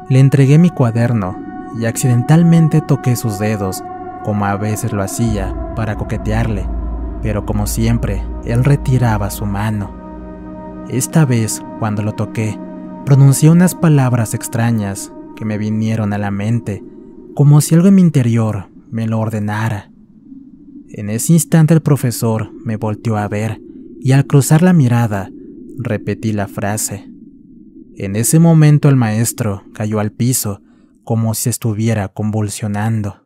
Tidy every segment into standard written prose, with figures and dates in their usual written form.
Le entregué mi cuaderno y accidentalmente toqué sus dedos, como a veces lo hacía, para coquetearle, pero como siempre, él retiraba su mano. Esta vez, cuando lo toqué, pronuncié unas palabras extrañas que me vinieron a la mente, como si algo en mi interior me lo ordenara. En ese instante el profesor me volteó a ver y al cruzar la mirada, repetí la frase. En ese momento el maestro cayó al piso como si estuviera convulsionando.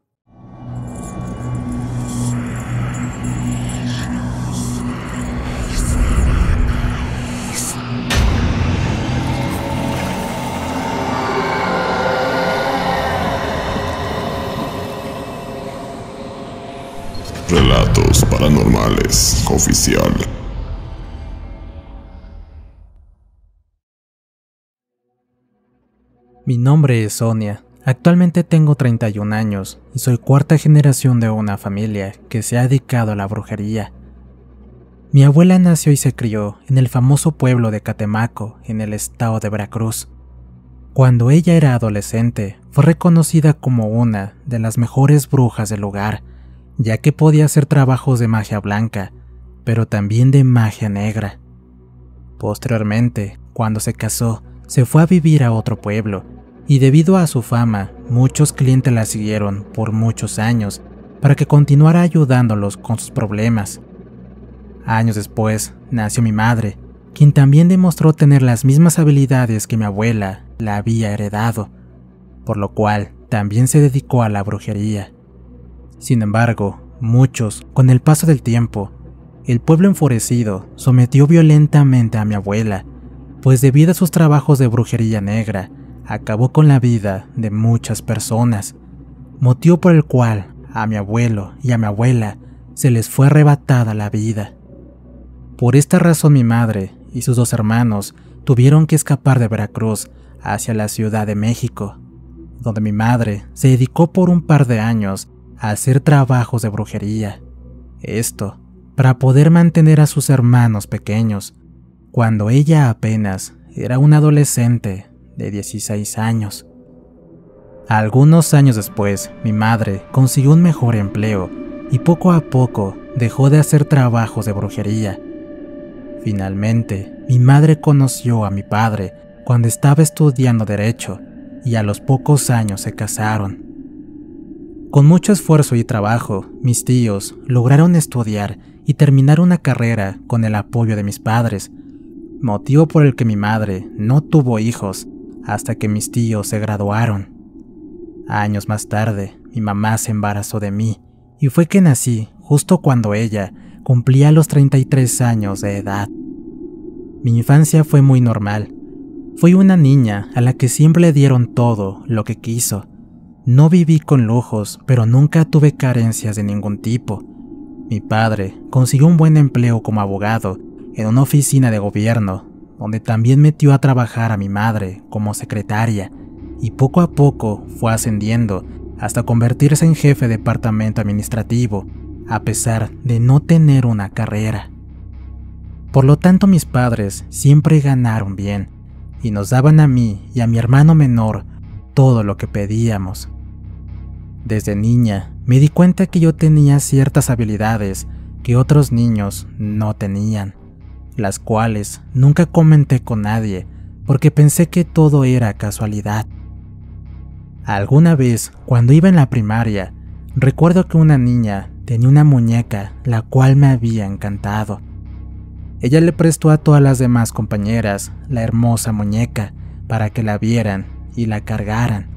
Relatos Paranormales Oficial. Mi nombre es Sonia. Actualmente tengo 31 años y soy cuarta generación de una familia que se ha dedicado a la brujería. Mi abuela nació y se crió en el famoso pueblo de Catemaco, en el estado de Veracruz. Cuando ella era adolescente, fue reconocida como una de las mejores brujas del lugar, ya que podía hacer trabajos de magia blanca, pero también de magia negra. Posteriormente, cuando se casó, se fue a vivir a otro pueblo, y debido a su fama, muchos clientes la siguieron por muchos años para que continuara ayudándolos con sus problemas. Años después, nació mi madre, quien también demostró tener las mismas habilidades que mi abuela la había heredado, por lo cual también se dedicó a la brujería. Sin embargo, muchos, con el paso del tiempo, el pueblo enfurecido sometió violentamente a mi abuela, pues debido a sus trabajos de brujería negra, acabó con la vida de muchas personas, motivo por el cual a mi abuelo y a mi abuela se les fue arrebatada la vida. Por esta razón mi madre y sus dos hermanos tuvieron que escapar de Veracruz hacia la Ciudad de México, donde mi madre se dedicó por un par de años a hacer trabajos de brujería. Esto para poder mantener a sus hermanos pequeños, cuando ella apenas era una adolescente de 16 años. Algunos años después, mi madre consiguió un mejor empleo y poco a poco dejó de hacer trabajos de brujería. Finalmente, mi madre conoció a mi padre cuando estaba estudiando Derecho y a los pocos años se casaron. Con mucho esfuerzo y trabajo, mis tíos lograron estudiar y terminar una carrera con el apoyo de mis padres, motivo por el que mi madre no tuvo hijos hasta que mis tíos se graduaron. Años más tarde, mi mamá se embarazó de mí y fue que nací justo cuando ella cumplía los 33 años de edad. Mi infancia fue muy normal. Fui una niña a la que siempre le dieron todo lo que quiso. No viví con lujos, pero nunca tuve carencias de ningún tipo. Mi padre consiguió un buen empleo como abogado en una oficina de gobierno, donde también metió a trabajar a mi madre como secretaria, y poco a poco fue ascendiendo hasta convertirse en jefe de departamento administrativo, a pesar de no tener una carrera. Por lo tanto, mis padres siempre ganaron bien, y nos daban a mí y a mi hermano menor todo lo que pedíamos. Desde niña me di cuenta que yo tenía ciertas habilidades que otros niños no tenían, las cuales nunca comenté con nadie porque pensé que todo era casualidad. Alguna vez, cuando iba en la primaria, recuerdo que una niña tenía una muñeca la cual me había encantado. Ella le prestó a todas las demás compañeras la hermosa muñeca para que la vieran y la cargaran,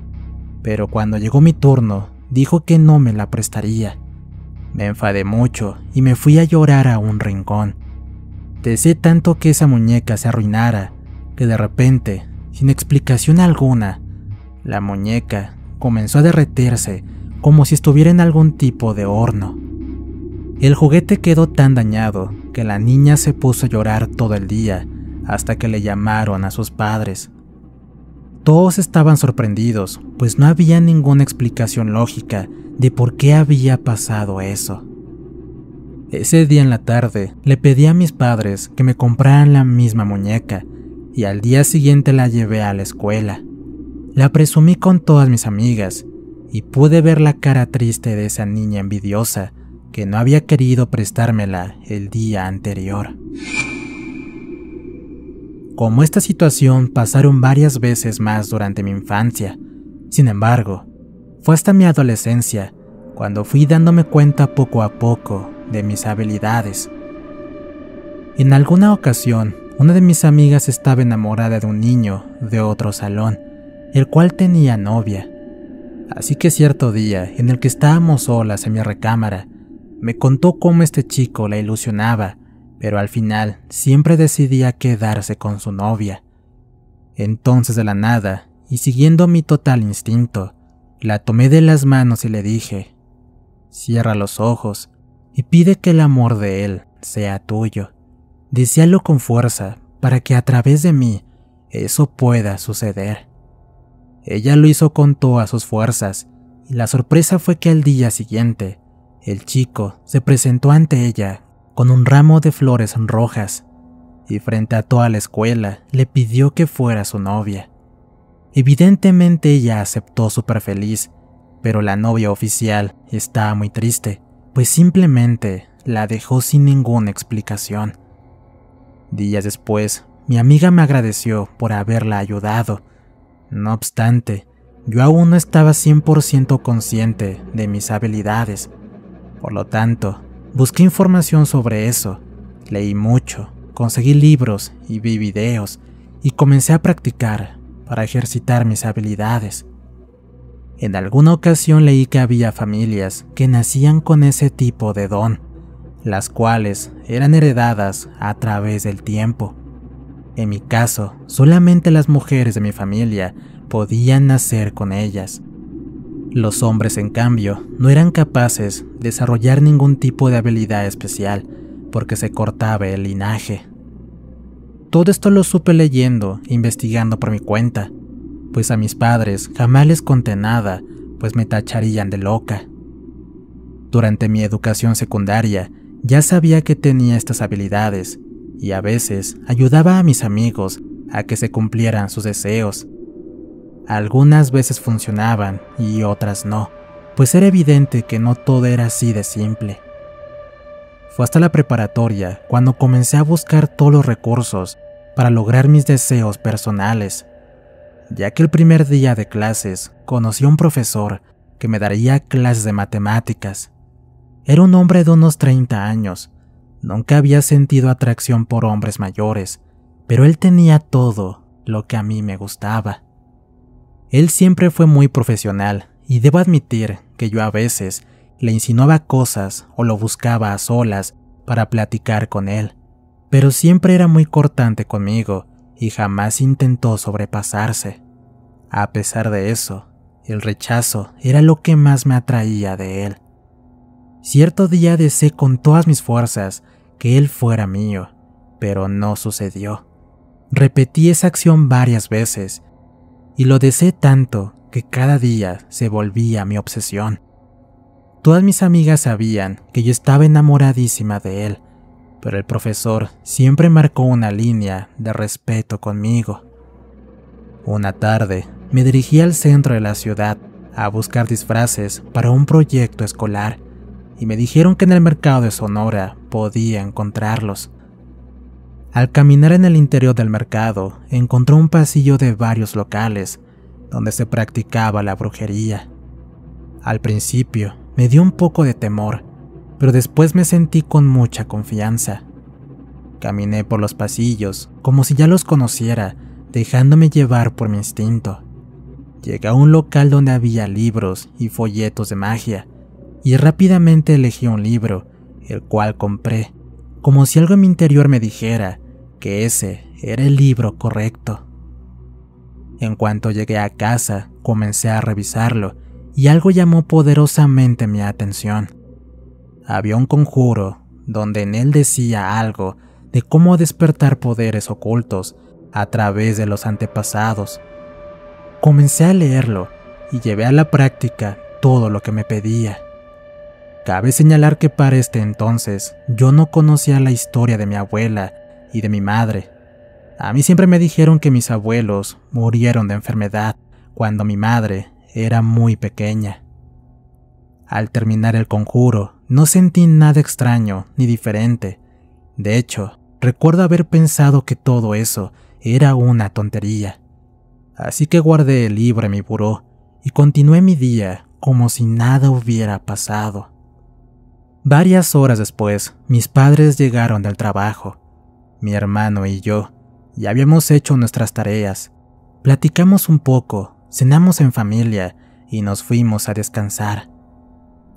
pero cuando llegó mi turno, dijo que no me la prestaría. Me enfadé mucho y me fui a llorar a un rincón. Deseé tanto que esa muñeca se arruinara, que de repente, sin explicación alguna, la muñeca comenzó a derretirse como si estuviera en algún tipo de horno. El juguete quedó tan dañado que la niña se puso a llorar todo el día hasta que le llamaron a sus padres. Todos estaban sorprendidos, pues no había ninguna explicación lógica de por qué había pasado eso. Ese día en la tarde le pedí a mis padres que me compraran la misma muñeca y al día siguiente la llevé a la escuela. La presumí con todas mis amigas y pude ver la cara triste de esa niña envidiosa que no había querido prestármela el día anterior. Como esta situación pasaron varias veces más durante mi infancia. Sin embargo, fue hasta mi adolescencia cuando fui dándome cuenta poco a poco de mis habilidades. En alguna ocasión, una de mis amigas estaba enamorada de un niño de otro salón, el cual tenía novia. Así que cierto día, en el que estábamos solas en mi recámara, me contó cómo este chico la ilusionaba, pero al final siempre decidía quedarse con su novia. Entonces, de la nada, y siguiendo mi total instinto, la tomé de las manos y le dije: cierra los ojos y pide que el amor de él sea tuyo. Deséalo con fuerza para que a través de mí eso pueda suceder. Ella lo hizo con todas sus fuerzas, y la sorpresa fue que al día siguiente, el chico se presentó ante ella con un ramo de flores rojas, y frente a toda la escuela le pidió que fuera su novia. Evidentemente ella aceptó súper feliz, pero la novia oficial estaba muy triste, pues simplemente la dejó sin ninguna explicación. Días después, mi amiga me agradeció por haberla ayudado. No obstante, yo aún no estaba 100% consciente de mis habilidades. Por lo tanto, busqué información sobre eso, leí mucho, conseguí libros y vi videos, y comencé a practicar para ejercitar mis habilidades. En alguna ocasión leí que había familias que nacían con ese tipo de don, las cuales eran heredadas a través del tiempo. En mi caso, solamente las mujeres de mi familia podían nacer con ellas. Los hombres, en cambio, no eran capaces de desarrollar ningún tipo de habilidad especial porque se cortaba el linaje. Todo esto lo supe leyendo e investigando por mi cuenta, pues a mis padres jamás les conté nada, pues me tacharían de loca. Durante mi educación secundaria, ya sabía que tenía estas habilidades, y a veces ayudaba a mis amigos a que se cumplieran sus deseos. Algunas veces funcionaban y otras no, pues era evidente que no todo era así de simple. Fue hasta la preparatoria cuando comencé a buscar todos los recursos para lograr mis deseos personales, ya que el primer día de clases conocí a un profesor que me daría clases de matemáticas. Era un hombre de unos 30 años. Nunca había sentido atracción por hombres mayores, pero él tenía todo lo que a mí me gustaba. Él siempre fue muy profesional, y debo admitir que yo a veces le insinuaba cosas o lo buscaba a solas para platicar con él, pero siempre era muy cortante conmigo y jamás intentó sobrepasarse. A pesar de eso, el rechazo era lo que más me atraía de él. Cierto día deseé con todas mis fuerzas que él fuera mío, pero no sucedió. Repetí esa acción varias veces, y lo deseé tanto que cada día se volvía mi obsesión. Todas mis amigas sabían que yo estaba enamoradísima de él, pero el profesor siempre marcó una línea de respeto conmigo. Una tarde, me dirigí al centro de la ciudad a buscar disfraces para un proyecto escolar, y me dijeron que en el mercado de Sonora podía encontrarlos. Al caminar en el interior del mercado, encontré un pasillo de varios locales donde se practicaba la brujería. Al principio me dio un poco de temor, pero después me sentí con mucha confianza. Caminé por los pasillos como si ya los conociera, dejándome llevar por mi instinto. Llegué a un local donde había libros y folletos de magia, y rápidamente elegí un libro, el cual compré, como si algo en mi interior me dijera que ese era el libro correcto. En cuanto llegué a casa, comencé a revisarlo, y algo llamó poderosamente mi atención. Había un conjuro donde en él decía algo de cómo despertar poderes ocultos a través de los antepasados. Comencé a leerlo y llevé a la práctica todo lo que me pedía. Cabe señalar que para este entonces yo no conocía la historia de mi abuela y de mi madre. A mí siempre me dijeron que mis abuelos murieron de enfermedad cuando mi madre era muy pequeña. Al terminar el conjuro, no sentí nada extraño ni diferente. De hecho, recuerdo haber pensado que todo eso era una tontería. Así que guardé el libro en mi buró y continué mi día como si nada hubiera pasado. Varias horas después, mis padres llegaron del trabajo. Mi hermano y yo ya habíamos hecho nuestras tareas. Platicamos un poco, cenamos en familia y nos fuimos a descansar.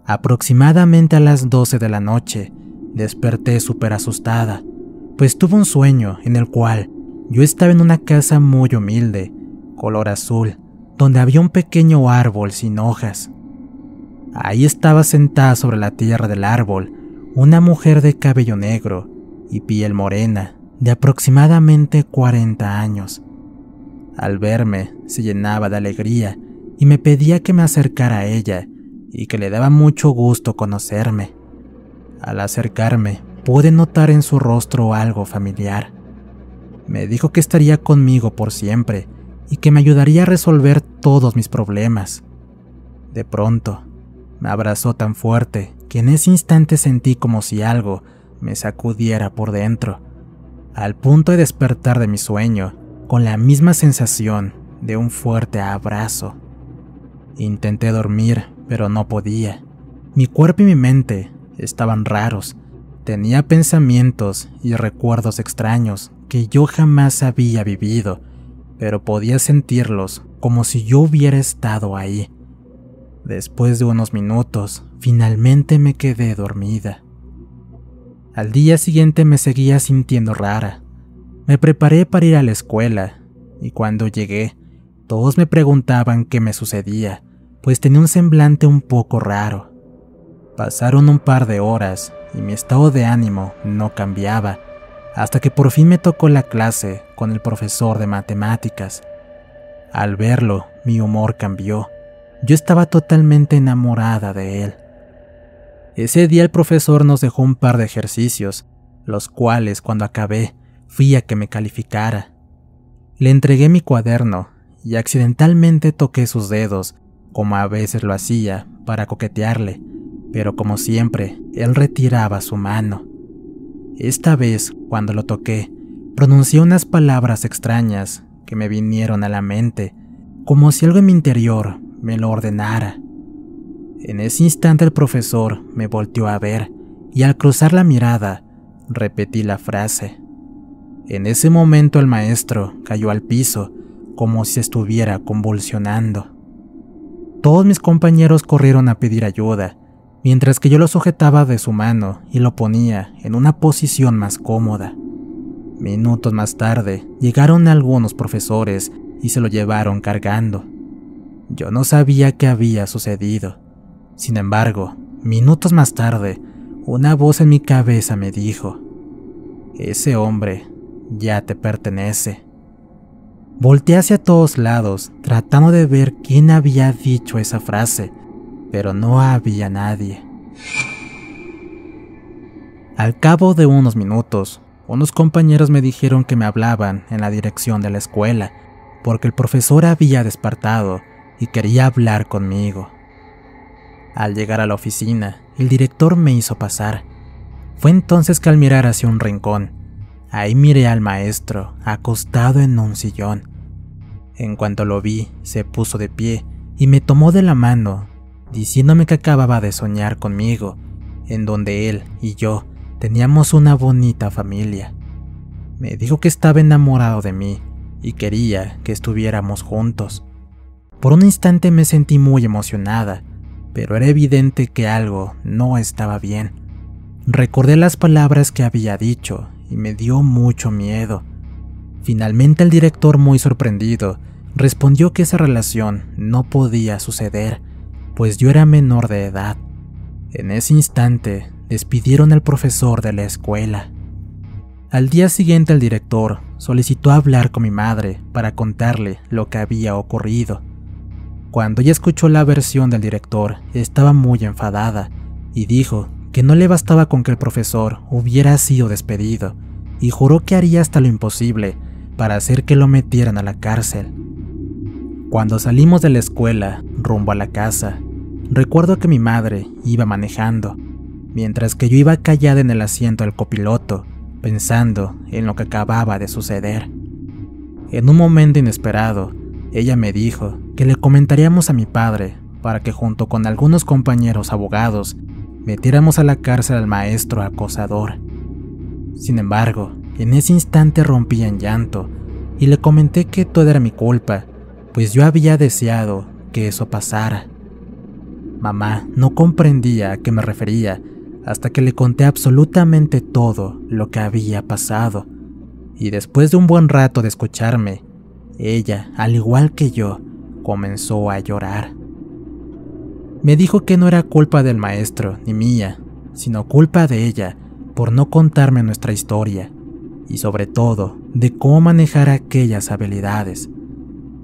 Aproximadamente a las 12 de la noche, desperté súper asustada, pues tuve un sueño en el cual yo estaba en una casa muy humilde, color azul, donde había un pequeño árbol sin hojas. Ahí estaba sentada sobre la tierra del árbol una mujer de cabello negro y piel morena, de aproximadamente 40 años. Al verme, se llenaba de alegría y me pedía que me acercara a ella y que le daba mucho gusto conocerme. Al acercarme, pude notar en su rostro algo familiar. Me dijo que estaría conmigo por siempre y que me ayudaría a resolver todos mis problemas. De pronto, me abrazó tan fuerte que en ese instante sentí como si algo me sacudiera por dentro, al punto de despertar de mi sueño con la misma sensación de un fuerte abrazo. Intenté dormir, pero no podía. Mi cuerpo y mi mente estaban raros. Tenía pensamientos y recuerdos extraños que yo jamás había vivido, pero podía sentirlos como si yo hubiera estado ahí. Después de unos minutos, finalmente me quedé dormida. Al día siguiente me seguía sintiendo rara. Me preparé para ir a la escuela, y cuando llegué, todos me preguntaban qué me sucedía, pues tenía un semblante un poco raro. Pasaron un par de horas y mi estado de ánimo no cambiaba, hasta que por fin me tocó la clase con el profesor de matemáticas. Al verlo, mi humor cambió. Yo estaba totalmente enamorada de él. Ese día el profesor nos dejó un par de ejercicios, los cuales cuando acabé, fui a que me calificara. Le entregué mi cuaderno y accidentalmente toqué sus dedos, como a veces lo hacía, para coquetearle, pero como siempre, él retiraba su mano. Esta vez, cuando lo toqué, pronuncié unas palabras extrañas que me vinieron a la mente, como si algo en mi interior me lo ordenara. En ese instante el profesor me volteó a ver y al cruzar la mirada, repetí la frase. En ese momento el maestro cayó al piso como si estuviera convulsionando. Todos mis compañeros corrieron a pedir ayuda, mientras que yo lo sujetaba de su mano y lo ponía en una posición más cómoda. Minutos más tarde llegaron algunos profesores y se lo llevaron cargando. Yo no sabía qué había sucedido. Sin embargo, minutos más tarde, una voz en mi cabeza me dijo: «Ese hombre ya te pertenece». Volteé hacia todos lados, tratando de ver quién había dicho esa frase, pero no había nadie. Al cabo de unos minutos, unos compañeros me dijeron que me hablaban en la dirección de la escuela, porque el profesor había despertado y quería hablar conmigo. Al llegar a la oficina, el director me hizo pasar. Fue entonces que al mirar hacia un rincón, ahí miré al maestro, acostado en un sillón. En cuanto lo vi, se puso de pie y me tomó de la mano, diciéndome que acababa de soñar conmigo, en donde él y yo teníamos una bonita familia. Me dijo que estaba enamorado de mí y quería que estuviéramos juntos. Por un instante me sentí muy emocionada, pero era evidente que algo no estaba bien. Recordé las palabras que había dicho y me dio mucho miedo. Finalmente el director, muy sorprendido, respondió que esa relación no podía suceder, pues yo era menor de edad. En ese instante despidieron al profesor de la escuela. Al día siguiente el director solicitó hablar con mi madre para contarle lo que había ocurrido. Cuando ella escuchó la versión del director, estaba muy enfadada y dijo que no le bastaba con que el profesor hubiera sido despedido, y juró que haría hasta lo imposible para hacer que lo metieran a la cárcel. Cuando salimos de la escuela rumbo a la casa, recuerdo que mi madre iba manejando, mientras que yo iba callada en el asiento del copiloto, pensando en lo que acababa de suceder. En un momento inesperado, ella me dijo que le comentaríamos a mi padre para que junto con algunos compañeros abogados metiéramos a la cárcel al maestro acosador. Sin embargo, en ese instante rompí en llanto y le comenté que todo era mi culpa, pues yo había deseado que eso pasara. Mamá no comprendía a qué me refería hasta que le conté absolutamente todo lo que había pasado, y después de un buen rato de escucharme, ella, al igual que yo, comenzó a llorar. Me dijo que no era culpa del maestro ni mía, sino culpa de ella por no contarme nuestra historia, y sobre todo de cómo manejar aquellas habilidades.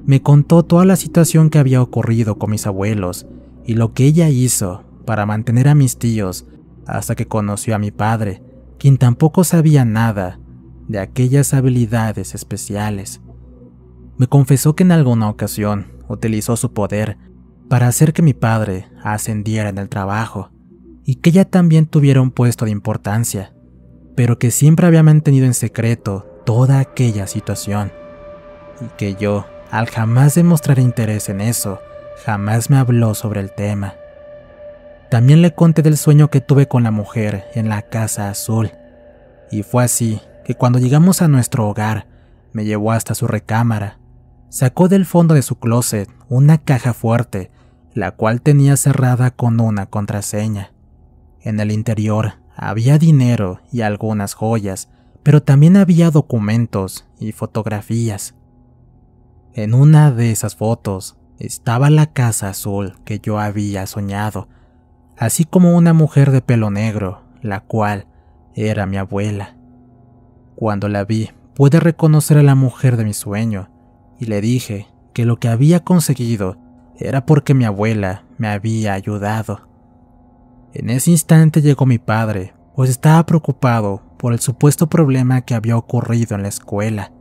Me contó toda la situación que había ocurrido con mis abuelos y lo que ella hizo para mantener a mis tíos hasta que conoció a mi padre, quien tampoco sabía nada de aquellas habilidades especiales. Me confesó que en alguna ocasión utilizó su poder para hacer que mi padre ascendiera en el trabajo y que ella también tuviera un puesto de importancia, pero que siempre había mantenido en secreto toda aquella situación, y que yo, al jamás demostrar interés en eso, jamás me habló sobre el tema. También le conté del sueño que tuve con la mujer en la casa azul, y fue así que cuando llegamos a nuestro hogar, me llevó hasta su recámara, sacó del fondo de su closet una caja fuerte, la cual tenía cerrada con una contraseña. En el interior había dinero y algunas joyas, pero también había documentos y fotografías. En una de esas fotos estaba la casa azul que yo había soñado, así como una mujer de pelo negro, la cual era mi abuela. Cuando la vi, pude reconocer a la mujer de mi sueño, y le dije que lo que había conseguido era porque mi abuela me había ayudado. En ese instante llegó mi padre, pues estaba preocupado por el supuesto problema que había ocurrido en la escuela.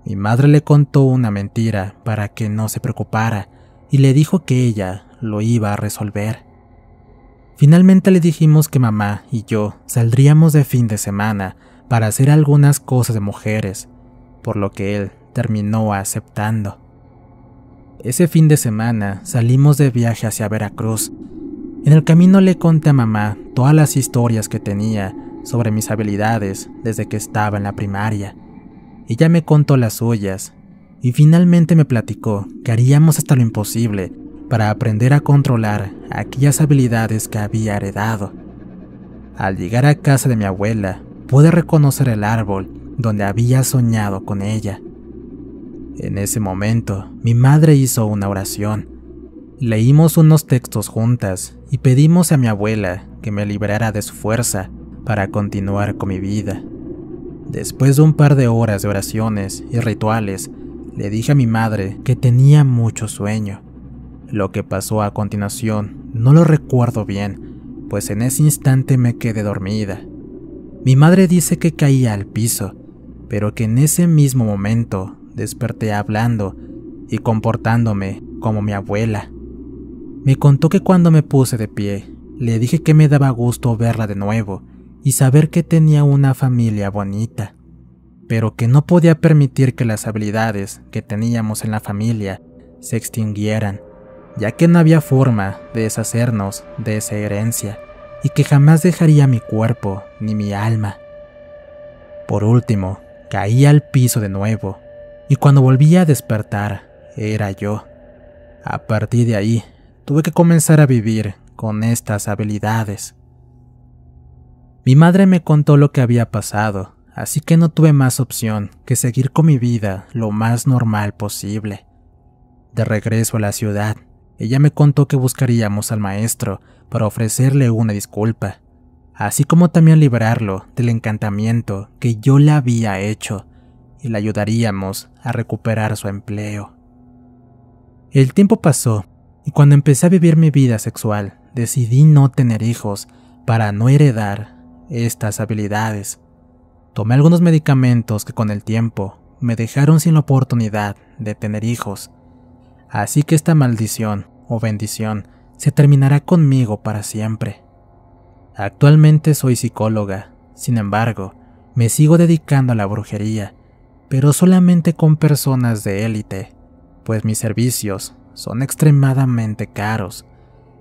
Mi madre le contó una mentira para que no se preocupara y le dijo que ella lo iba a resolver. Finalmente le dijimos que mamá y yo saldríamos de fin de semana para hacer algunas cosas de mujeres, por lo que él terminó aceptando. Ese fin de semana salimos de viaje hacia Veracruz. En el camino le conté a mamá todas las historias que tenía sobre mis habilidades desde que estaba en la primaria. Ella me contó las suyas y finalmente me platicó que haríamos hasta lo imposible para aprender a controlar aquellas habilidades que había heredado. Al llegar a casa de mi abuela, pude reconocer el árbol donde había soñado con ella. En ese momento, mi madre hizo una oración. Leímos unos textos juntas y pedimos a mi abuela que me librara de su fuerza para continuar con mi vida. Después de un par de horas de oraciones y rituales, le dije a mi madre que tenía mucho sueño. Lo que pasó a continuación no lo recuerdo bien, pues en ese instante me quedé dormida. Mi madre dice que caí al piso, pero que en ese mismo momento desperté hablando y comportándome como mi abuela. Me contó que cuando me puse de pie, le dije que me daba gusto verla de nuevo y saber que tenía una familia bonita, pero que no podía permitir que las habilidades que teníamos en la familia se extinguieran, ya que no había forma de deshacernos de esa herencia y que jamás dejaría mi cuerpo ni mi alma. Por último, caí al piso de nuevo y cuando volví a despertar era yo. A partir de ahí, tuve que comenzar a vivir con estas habilidades. Mi madre me contó lo que había pasado, así que no tuve más opción que seguir con mi vida lo más normal posible. De regreso a la ciudad, ella me contó que buscaríamos al maestro para ofrecerle una disculpa, así como también librarlo del encantamiento que yo le había hecho, y le ayudaríamos a recuperar su empleo. El tiempo pasó, y cuando empecé a vivir mi vida sexual, decidí no tener hijos para no heredar estas habilidades. Tomé algunos medicamentos que con el tiempo me dejaron sin la oportunidad de tener hijos. Así que esta maldición o bendición se terminará conmigo para siempre. Actualmente soy psicóloga, sin embargo, me sigo dedicando a la brujería, pero solamente con personas de élite, pues mis servicios son extremadamente caros.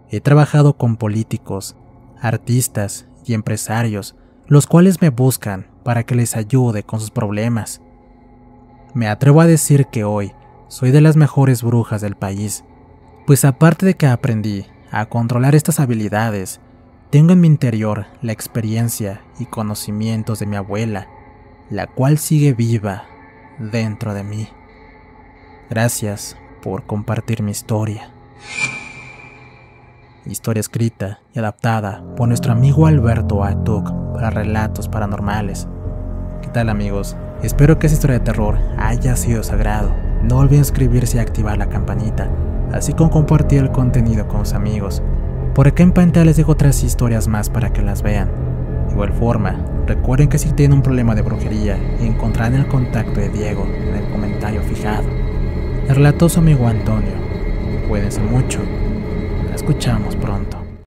He trabajado con políticos, artistas y empresarios, los cuales me buscan para que les ayude con sus problemas. Me atrevo a decir que hoy soy de las mejores brujas del país, pues aparte de que aprendí a controlar estas habilidades, tengo en mi interior la experiencia y conocimientos de mi abuela, la cual sigue viva dentro de mí. Gracias por compartir mi historia. Historia escrita y adaptada por nuestro amigo Alberto Atuk para Relatos Paranormales. ¿Qué tal, amigos? Espero que esta historia de terror haya sido sagrado. No olviden suscribirse y activar la campanita, así como compartir el contenido con sus amigos. Por acá en pantalla les dejo otras historias más para que las vean. De igual forma, recuerden que si tienen un problema de brujería, encontrarán el contacto de Diego en el comentario fijado. El relató su amigo Antonio. Cuídense mucho. Nos escuchamos pronto.